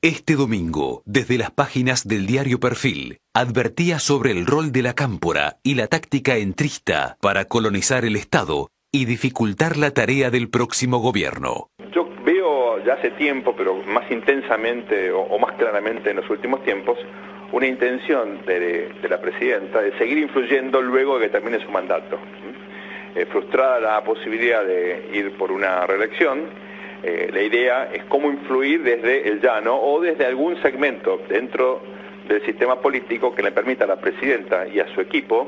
Este domingo, desde las páginas del diario Perfil, advertía sobre el rol de la cámpora y la táctica entrista para colonizar el Estado y dificultar la tarea del próximo gobierno. Yo veo ya hace tiempo, pero más intensamente o más claramente en los últimos tiempos, una intención de la presidenta de seguir influyendo luego de que termine su mandato. Frustrada la posibilidad de ir por una reelección, la idea es cómo influir desde el llano o desde algún segmento dentro del sistema político que le permita a la presidenta y a su equipo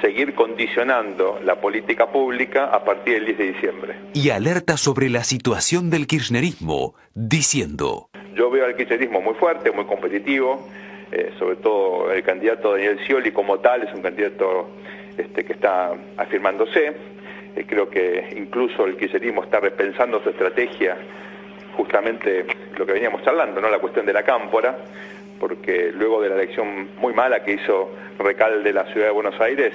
seguir condicionando la política pública a partir del 10 de diciembre. Y alerta sobre la situación del kirchnerismo, diciendo: yo veo al kirchnerismo muy fuerte, muy competitivo, sobre todo el candidato Daniel Scioli como tal es un candidato que está afirmándose. Creo que incluso el kirchnerismo está repensando su estrategia, justamente lo que veníamos charlando, ¿no? La cuestión de la cámpora, porque luego de la elección muy mala que hizo Recalde de la ciudad de Buenos Aires,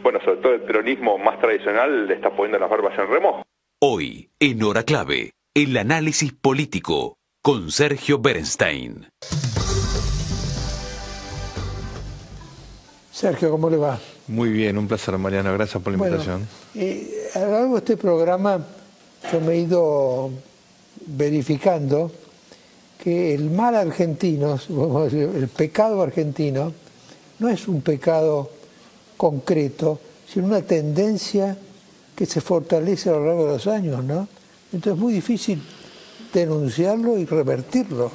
bueno, sobre todo el peronismo más tradicional le está poniendo las barbas en remojo. Hoy, en Hora Clave, el análisis político con Sergio Bernstein. Sergio, ¿cómo le va? Muy bien, un placer, Mariano, gracias por la invitación. A lo largo de este programa yo me he ido verificando que el mal argentino, vamos a decir, el pecado argentino, no es un pecado concreto, sino una tendencia que se fortalece a lo largo de los años, ¿no? Entonces es muy difícil denunciarlo y revertirlo.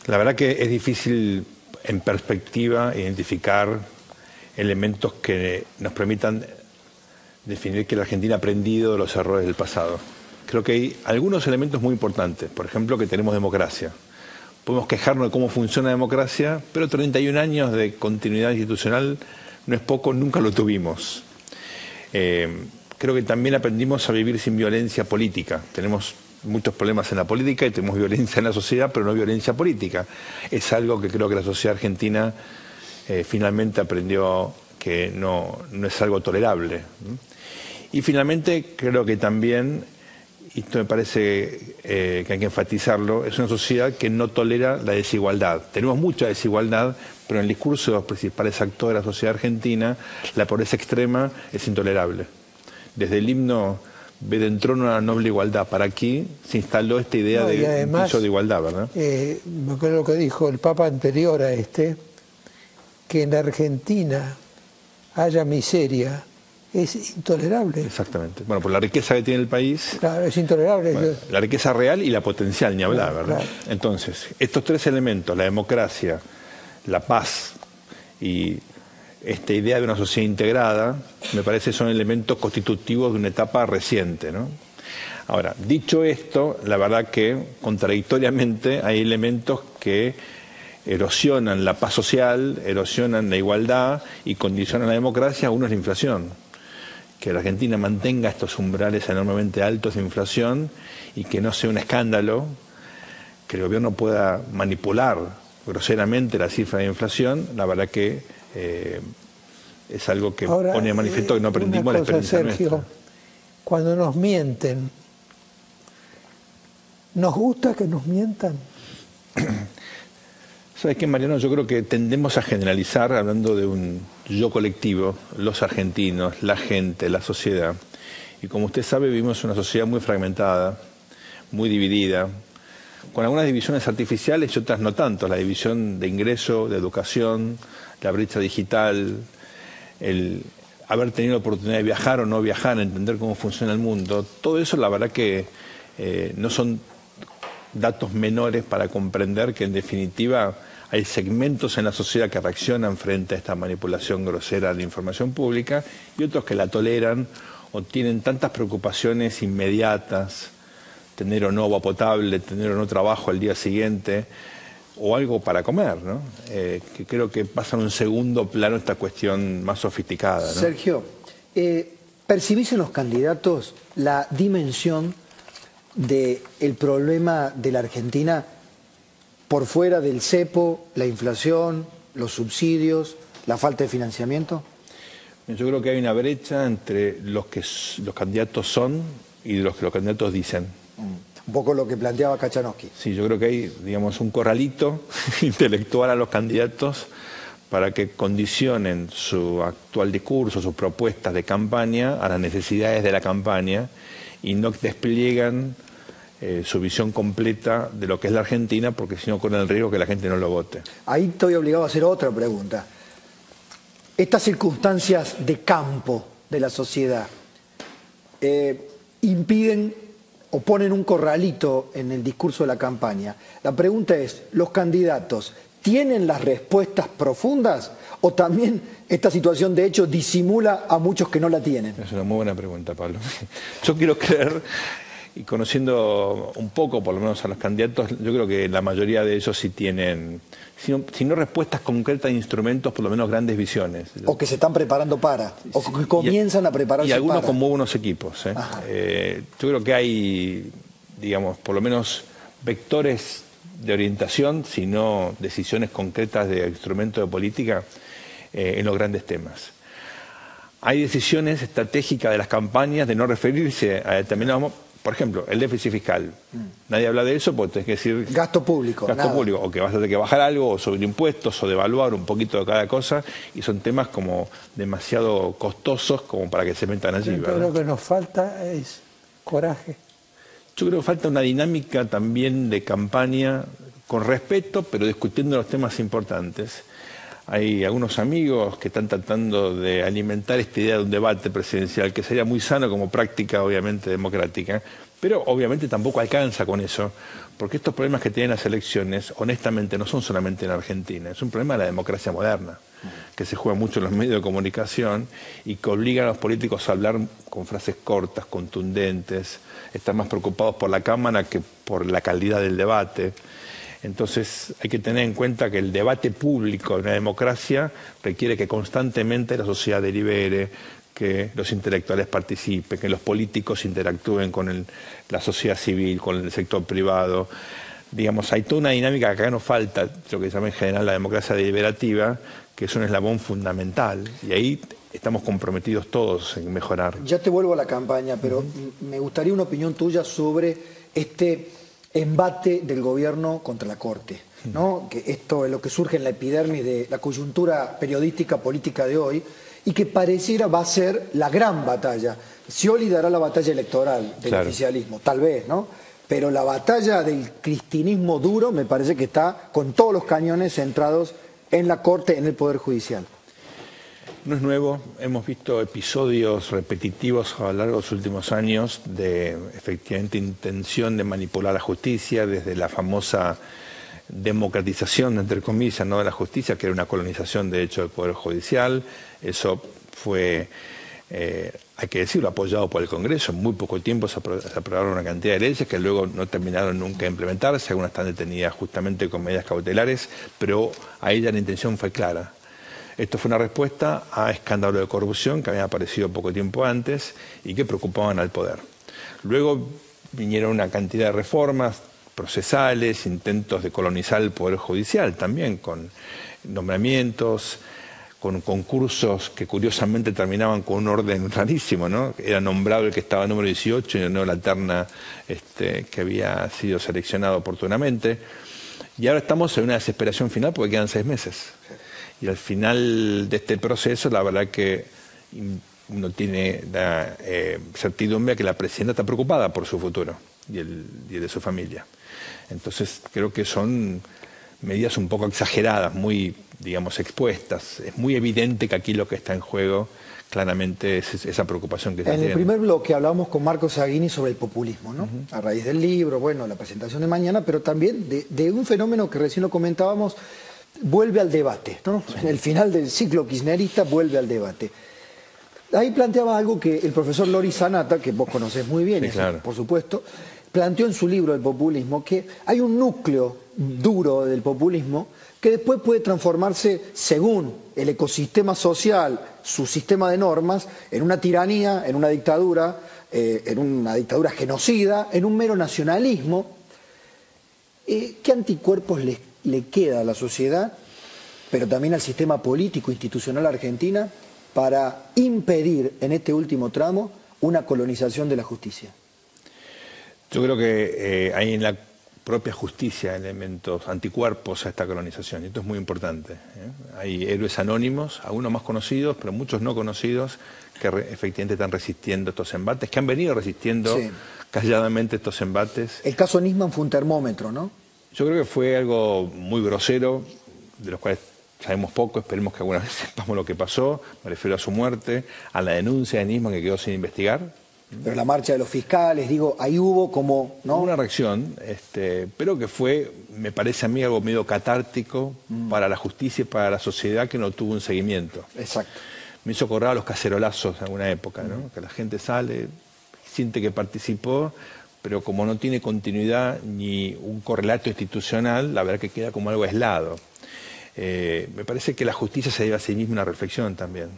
La verdad que es difícil en perspectiva identificar elementos que nos permitan definir que la Argentina ha aprendido de los errores del pasado. Creo que hay algunos elementos muy importantes, por ejemplo que tenemos democracia. Podemos quejarnos de cómo funciona la democracia, pero 31 años de continuidad institucional no es poco, nunca lo tuvimos. Creo que también aprendimos a vivir sin violencia política. Tenemos muchos problemas en la política y tenemos violencia en la sociedad, pero no violencia política. Es algo que creo que la sociedad argentina finalmente aprendió que no es algo tolerable. Y finalmente creo que también, y esto me parece que hay que enfatizarlo, es una sociedad que no tolera la desigualdad. Tenemos mucha desigualdad, pero en el discurso de los principales actores de la sociedad argentina, la pobreza extrema es intolerable. Desde el himno Ved en trono una noble igualdad, para aquí se instaló esta idea de un piso de igualdad, ¿verdad? Me acuerdo lo que dijo el Papa anterior a que en la Argentina haya miseria, es intolerable. Exactamente. Bueno, por la riqueza que tiene el país. Claro, es intolerable. Bueno, la riqueza real y la potencial, ni hablar, ¿verdad? Claro. Entonces, estos tres elementos, la democracia, la paz y esta idea de una sociedad integrada, me parece son elementos constitutivos de una etapa reciente, ¿no? Ahora, dicho esto, la verdad que contradictoriamente hay elementos que erosionan la paz social, erosionan la igualdad y condicionan la democracia. Uno es la inflación. Que la Argentina mantenga estos umbrales enormemente altos de inflación y que no sea un escándalo, que el gobierno pueda manipular groseramente la cifra de inflación, la verdad que es algo que ahora, pone de manifiesto que no aprendimos la experiencia Sergio, nuestra. Cuando nos mienten, ¿nos gusta que nos mientan? ¿Sabes qué, Mariano? Yo creo que tendemos a generalizar, hablando de un yo colectivo, los argentinos, la gente, la sociedad. Y como usted sabe, vivimos una sociedad muy fragmentada, muy dividida, con algunas divisiones artificiales y otras no tanto. La división de ingreso, de educación, la brecha digital, el haber tenido la oportunidad de viajar o no viajar, entender cómo funciona el mundo. Todo eso, la verdad que no son datos menores para comprender que en definitiva hay segmentos en la sociedad que reaccionan frente a esta manipulación grosera de la información pública y otros que la toleran o tienen tantas preocupaciones inmediatas, tener o no agua potable, tener o no trabajo al día siguiente o algo para comer, ¿no? Que creo que pasa en un segundo plano esta cuestión más sofisticada, ¿no? Sergio, ¿percibís en los candidatos la dimensión del problema de la Argentina por fuera del cepo, la inflación, los subsidios, la falta de financiamiento? Yo creo que hay una brecha entre los que los candidatos son y de los que los candidatos dicen. un poco lo que planteaba Kachanowski. Sí, yo creo que hay, digamos, un corralito intelectual a los candidatos para que condicionen su actual discurso, sus propuestas de campaña a las necesidades de la campaña y no despliegan su visión completa de lo que es la Argentina, porque si no corren el riesgo que la gente no lo vote. Ahí estoy obligado a hacer otra pregunta. Estas circunstancias de campo de la sociedad impiden o ponen un corralito en el discurso de la campaña. La pregunta es, ¿los candidatos tienen las respuestas profundas o también esta situación de hecho disimula a muchos que no la tienen? Es una muy buena pregunta, Pablo. Yo quiero creer, y conociendo un poco por lo menos a los candidatos, yo creo que la mayoría de ellos sí tienen, si no respuestas concretas, instrumentos, por lo menos grandes visiones. O que se están preparando para, o que comienzan a prepararse para. Y algunos con muy buenos equipos. Yo creo que hay, digamos, por lo menos vectores de orientación, sino decisiones concretas de instrumentos de política en los grandes temas. Hay decisiones estratégicas de las campañas de no referirse a determinados, por ejemplo, el déficit fiscal. Nadie habla de eso porque tenés que decir gasto público. Gasto público, o que vas a tener que bajar algo, o subir impuestos, o devaluar un poquito de cada cosa, y son temas como demasiado costosos como para que se metan allí. Pero lo que nos falta es coraje. Yo creo que falta una dinámica también de campaña con respeto, pero discutiendo los temas importantes. Hay algunos amigos que están tratando de alimentar esta idea de un debate presidencial, que sería muy sano como práctica, obviamente, democrática, pero obviamente tampoco alcanza con eso, porque estos problemas que tienen las elecciones, honestamente, no son solamente en Argentina, es un problema de la democracia moderna, que se juega mucho en los medios de comunicación y que obligan a los políticos a hablar con frases cortas, contundentes, estar más preocupados por la Cámara que por la calidad del debate. Entonces hay que tener en cuenta que el debate público en una democracia requiere que constantemente la sociedad delibere, que los intelectuales participen, que los políticos interactúen con la sociedad civil, con el sector privado. Digamos, hay toda una dinámica que acá nos falta, lo que se llama en general la democracia deliberativa, que es un eslabón fundamental. Y ahí estamos comprometidos todos en mejorar. Ya te vuelvo a la campaña, pero me gustaría una opinión tuya sobre este embate del gobierno contra la Corte, ¿no? Que esto es lo que surge en la epidermis de la coyuntura periodística política de hoy y que pareciera va a ser la gran batalla. Scioli dará la batalla electoral del oficialismo, tal vez, ¿no? Pero la batalla del cristinismo duro me parece que está con todos los cañones centrados en la Corte, en el Poder Judicial. No es nuevo, hemos visto episodios repetitivos a lo largo de los últimos años de efectivamente intención de manipular la justicia, desde la famosa democratización, entre comillas, no de la justicia, que era una colonización de hecho del Poder Judicial. Eso fue, hay que decirlo, apoyado por el Congreso. En muy poco tiempo se aprobaron una cantidad de leyes que luego no terminaron nunca de implementarse, algunas están detenidas justamente con medidas cautelares, pero ahí ya la intención fue clara. Esto fue una respuesta a escándalos de corrupción que habían aparecido poco tiempo antes y que preocupaban al poder. Luego vinieron una cantidad de reformas procesales, intentos de colonizar el Poder Judicial también, con nombramientos, con concursos que curiosamente terminaban con un orden rarísimo, ¿no? Era nombrado el que estaba número 18 y no la terna que había sido seleccionado oportunamente. Y ahora estamos en una desesperación final porque quedan 6 meses. Y al final de este proceso, la verdad que uno tiene la certidumbre de que la presidenta está preocupada por su futuro y el de su familia. Entonces creo que son medidas un poco exageradas, muy, digamos, expuestas. Es muy evidente que aquí lo que está en juego claramente es esa preocupación que se tiene. En el primer bloque hablábamos con Marco Saguini sobre el populismo, ¿no? A raíz del libro, bueno, la presentación de mañana, pero también de un fenómeno que recién lo comentábamos, vuelve al debate, ¿no? En el final del ciclo kirchnerista vuelve al debate. Ahí planteaba algo que el profesor Loris Sanata, que vos conocés muy bien, sí, claro, por supuesto, planteó en su libro El populismo, que hay un núcleo duro del populismo que después puede transformarse, según el ecosistema social, su sistema de normas, en una tiranía, en una dictadura genocida, en un mero nacionalismo. ¿Qué anticuerpos le queda a la sociedad, pero también al sistema político institucional argentina, para impedir en este último tramo una colonización de la justicia? Yo creo que hay en la propia justicia elementos anticuerpos a esta colonización, y esto es muy importante. Hay héroes anónimos, algunos más conocidos, pero muchos no conocidos, que efectivamente están resistiendo estos embates, que han venido resistiendo calladamente estos embates. El caso Nisman fue un termómetro, ¿no? Yo creo que fue algo muy grosero, de los cuales sabemos poco, esperemos que alguna vez sepamos lo que pasó. Me refiero a su muerte, a la denuncia de Nisman que quedó sin investigar. Pero la marcha de los fiscales, digo, ahí hubo como, ¿no? Una reacción, pero que fue, me parece a mí, algo medio catártico para la justicia y para la sociedad, que no tuvo un seguimiento. Exacto. Me hizo acordar a los cacerolazos en alguna época, ¿no? Que la gente sale, siente que participó, pero como no tiene continuidad ni un correlato institucional, la verdad que queda como algo aislado. Me parece que la justicia se debe a sí misma una reflexión también,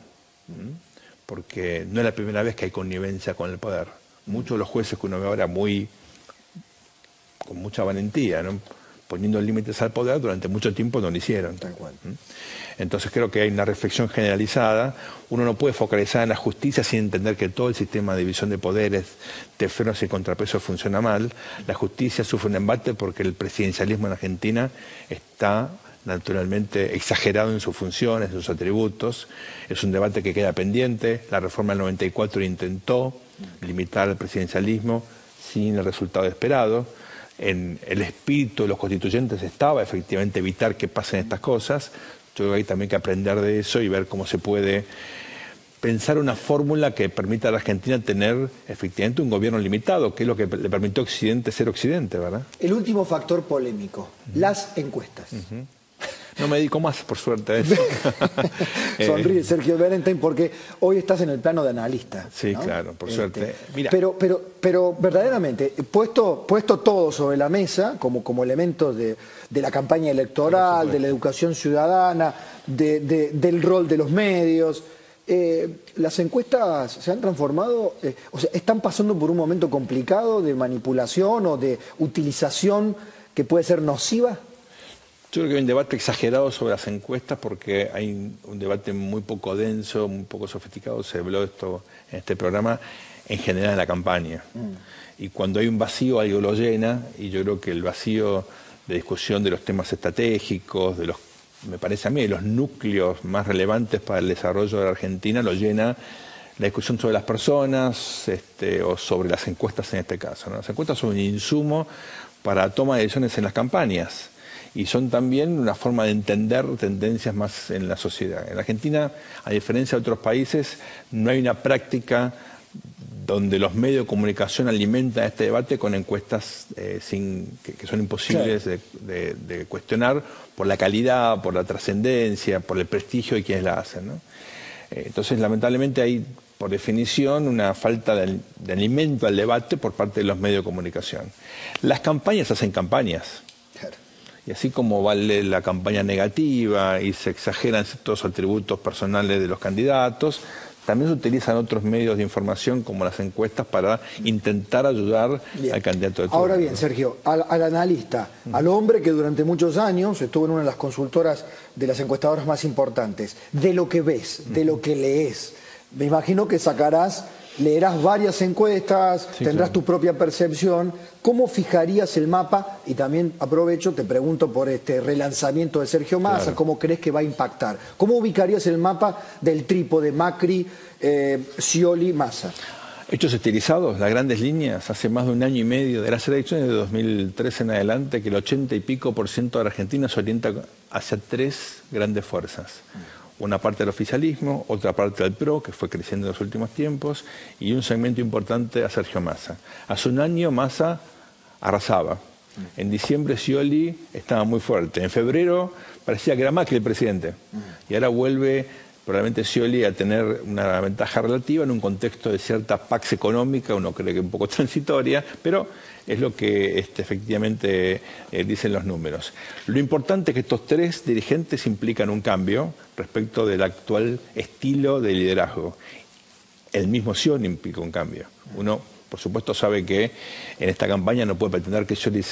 porque no es la primera vez que hay connivencia con el poder. Muchos de los jueces que uno ve ahora con mucha valentía, ¿no? Poniendo límites al poder, durante mucho tiempo no lo hicieron. Tal cual. Entonces creo que hay una reflexión generalizada. Uno no puede focalizar en la justicia sin entender que todo el sistema de división de poderes, de frenos y contrapesos funciona mal. La justicia sufre un embate porque el presidencialismo en Argentina está naturalmente exagerado en sus funciones, en sus atributos. Es un debate que queda pendiente. La reforma del 94 intentó limitar el presidencialismo sin el resultado esperado. En el espíritu de los constituyentes estaba efectivamente evitar que pasen estas cosas. Yo creo que hay también que aprender de eso y ver cómo se puede pensar una fórmula que permita a la Argentina tener efectivamente un gobierno limitado, que es lo que le permitió a Occidente ser Occidente, ¿verdad? El último factor polémico, las encuestas. No me dedico más, por suerte, a eso. Sonríe Sergio Berenstein porque hoy estás en el plano de analista. Sí, ¿no? Claro, por suerte. Mira. Pero verdaderamente, puesto todo sobre la mesa, como elementos de la campaña electoral, de la educación ciudadana, del rol de los medios, las encuestas se han transformado, o sea, están pasando por un momento complicado de manipulación o de utilización que puede ser nociva. Yo creo que hay un debate exagerado sobre las encuestas porque hay un debate muy poco denso, muy poco sofisticado. Se habló de esto en este programa, en general en la campaña. Y cuando hay un vacío, algo lo llena, y yo creo que el vacío de discusión de los temas estratégicos, me parece a mí, de los núcleos más relevantes para el desarrollo de la Argentina, lo llena la discusión sobre las personas o sobre las encuestas en este caso, ¿no? Las encuestas son un insumo para la toma de decisiones en las campañas. Y son también una forma de entender tendencias más en la sociedad. En Argentina, a diferencia de otros países, no hay una práctica donde los medios de comunicación alimentan este debate con encuestas que son imposibles de cuestionar por la calidad, por la trascendencia, por el prestigio de quienes la hacen, ¿no? Entonces, lamentablemente, hay, por definición, una falta de alimento al debate por parte de los medios de comunicación. Las campañas hacen campañas. Y así como vale la campaña negativa y se exageran ciertos atributos personales de los candidatos, también se utilizan otros medios de información como las encuestas para intentar ayudar al candidato de turno. Ahora bien, Sergio, al analista, al hombre que durante muchos años estuvo en una de las consultoras de las encuestadoras más importantes, de lo que ves, de lo que lees, me imagino que leerás varias encuestas, tendrás tu propia percepción. ¿Cómo fijarías el mapa? Y también aprovecho, te pregunto por este relanzamiento de Sergio Massa, ¿cómo crees que va a impactar? ¿Cómo ubicarías el mapa del trípode Macri, Scioli, Massa? Hechos estilizados, las grandes líneas, hace más de un año y medio de las elecciones de 2013 en adelante, que el 80 y pico % de la Argentina se orienta hacia tres grandes fuerzas. Una parte del oficialismo, otra parte del PRO, que fue creciendo en los últimos tiempos, y un segmento importante a Sergio Massa. Hace un año Massa arrasaba. En diciembre Scioli estaba muy fuerte. En febrero parecía que era Macri el presidente. Y ahora vuelve probablemente Scioli a tener una ventaja relativa en un contexto de cierta pax económica, uno cree que un poco transitoria, pero es lo que efectivamente dicen los números. Lo importante es que estos tres dirigentes implican un cambio respecto del actual estilo de liderazgo. El mismo Scioli implica un cambio. Uno, por supuesto, sabe que en esta campaña no puede pretender que Scioli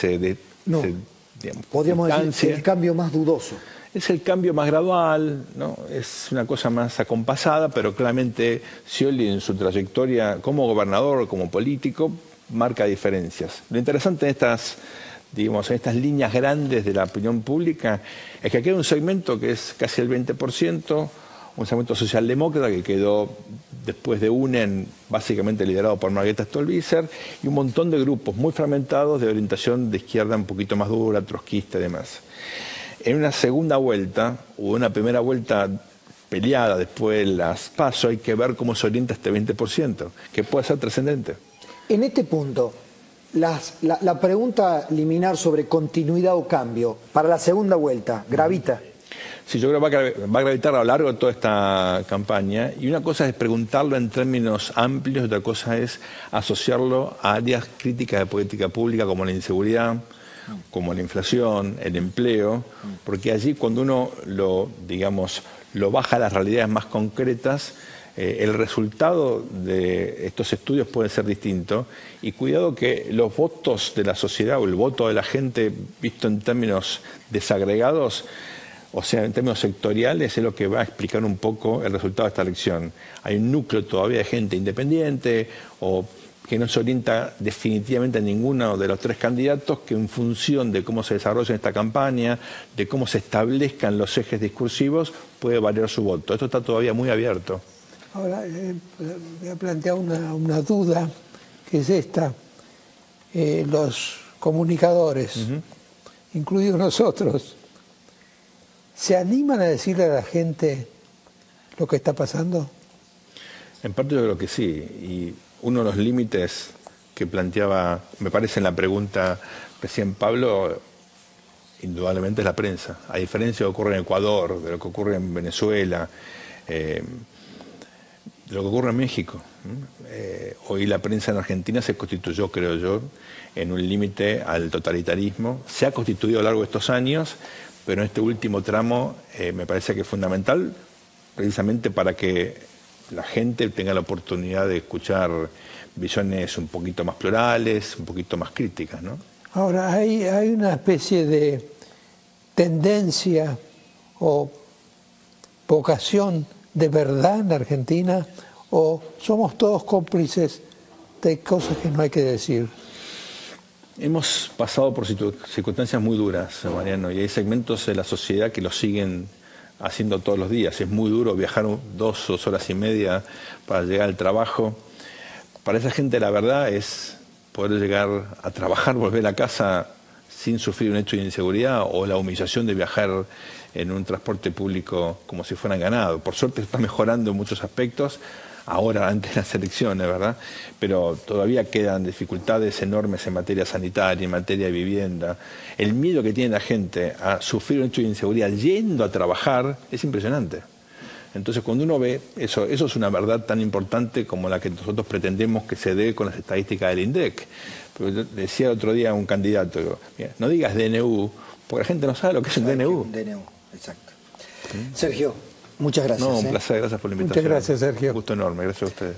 podríamos decir el cambio más dudoso. Es el cambio más gradual, ¿no? Es una cosa más acompasada, pero claramente Scioli en su trayectoria como gobernador, como político, marca diferencias. Lo interesante en estas, digamos, en estas líneas grandes de la opinión pública es que aquí hay un segmento que es casi el 20%, un segmento socialdemócrata que quedó después de UNEN básicamente liderado por Margarita Stolbizer, y un montón de grupos muy fragmentados de orientación de izquierda un poquito más dura, trotskista y demás. En una segunda vuelta, o una primera vuelta peleada después de las PASO, hay que ver cómo se orienta este 20%, que puede ser trascendente. En este punto, la pregunta liminar sobre continuidad o cambio para la segunda vuelta, ¿gravita? Sí, yo creo que va a gravitar a lo largo de toda esta campaña, y una cosa es preguntarlo en términos amplios, otra cosa es asociarlo a áreas críticas de política pública como la inseguridad, como la inflación, el empleo, porque allí cuando uno lo baja a las realidades más concretas, el resultado de estos estudios puede ser distinto, y cuidado que los votos de la sociedad o el voto de la gente visto en términos desagregados, o sea, en términos sectoriales, es lo que va a explicar un poco el resultado de esta elección. Hay un núcleo todavía de gente independiente o que no se orienta definitivamente a ninguno de los tres candidatos, que en función de cómo se desarrolla esta campaña, de cómo se establezcan los ejes discursivos, puede variar su voto. Esto está todavía muy abierto. Ahora, voy a plantear una duda, que es esta. Los comunicadores, incluidos nosotros, ¿se animan a decirle a la gente lo que está pasando? En parte yo creo que sí, y uno de los límites que planteaba, me parece en la pregunta recién Pablo, indudablemente es la prensa. A diferencia de lo que ocurre en Ecuador, de lo que ocurre en Venezuela, de lo que ocurre en México. Hoy la prensa en Argentina se constituyó, creo yo, en un límite al totalitarismo. Se ha constituido a lo largo de estos años, pero en este último tramo me parece que es fundamental, precisamente para que la gente tenga la oportunidad de escuchar visiones un poquito más plurales, un poquito más críticas, ¿no? Ahora, hay una especie de tendencia o vocación de verdad en la Argentina, o somos todos cómplices de cosas que no hay que decir. Hemos pasado por circunstancias muy duras, Mariano, y hay segmentos de la sociedad que lo siguen haciendo todos los días. Es muy duro viajar 2 horas y media para llegar al trabajo. Para esa gente la verdad es poder llegar a trabajar, volver a casa sin sufrir un hecho de inseguridad o la humillación de viajar en un transporte público como si fueran ganado. Por suerte está mejorando en muchos aspectos, ahora antes de las elecciones, ¿verdad? Pero todavía quedan dificultades enormes en materia sanitaria, en materia de vivienda. El miedo que tiene la gente a sufrir un hecho de inseguridad yendo a trabajar es impresionante. Entonces, cuando uno ve eso es una verdad tan importante como la que nosotros pretendemos que se dé con las estadísticas del INDEC. Pero yo decía el otro día a un candidato, digo, mira, no digas DNU, porque la gente no sabe lo que es un DNU. DNU, exacto. Sergio, muchas gracias. No, un placer, gracias por la invitación. Muchas gracias, Sergio. Un gusto enorme, gracias a ustedes.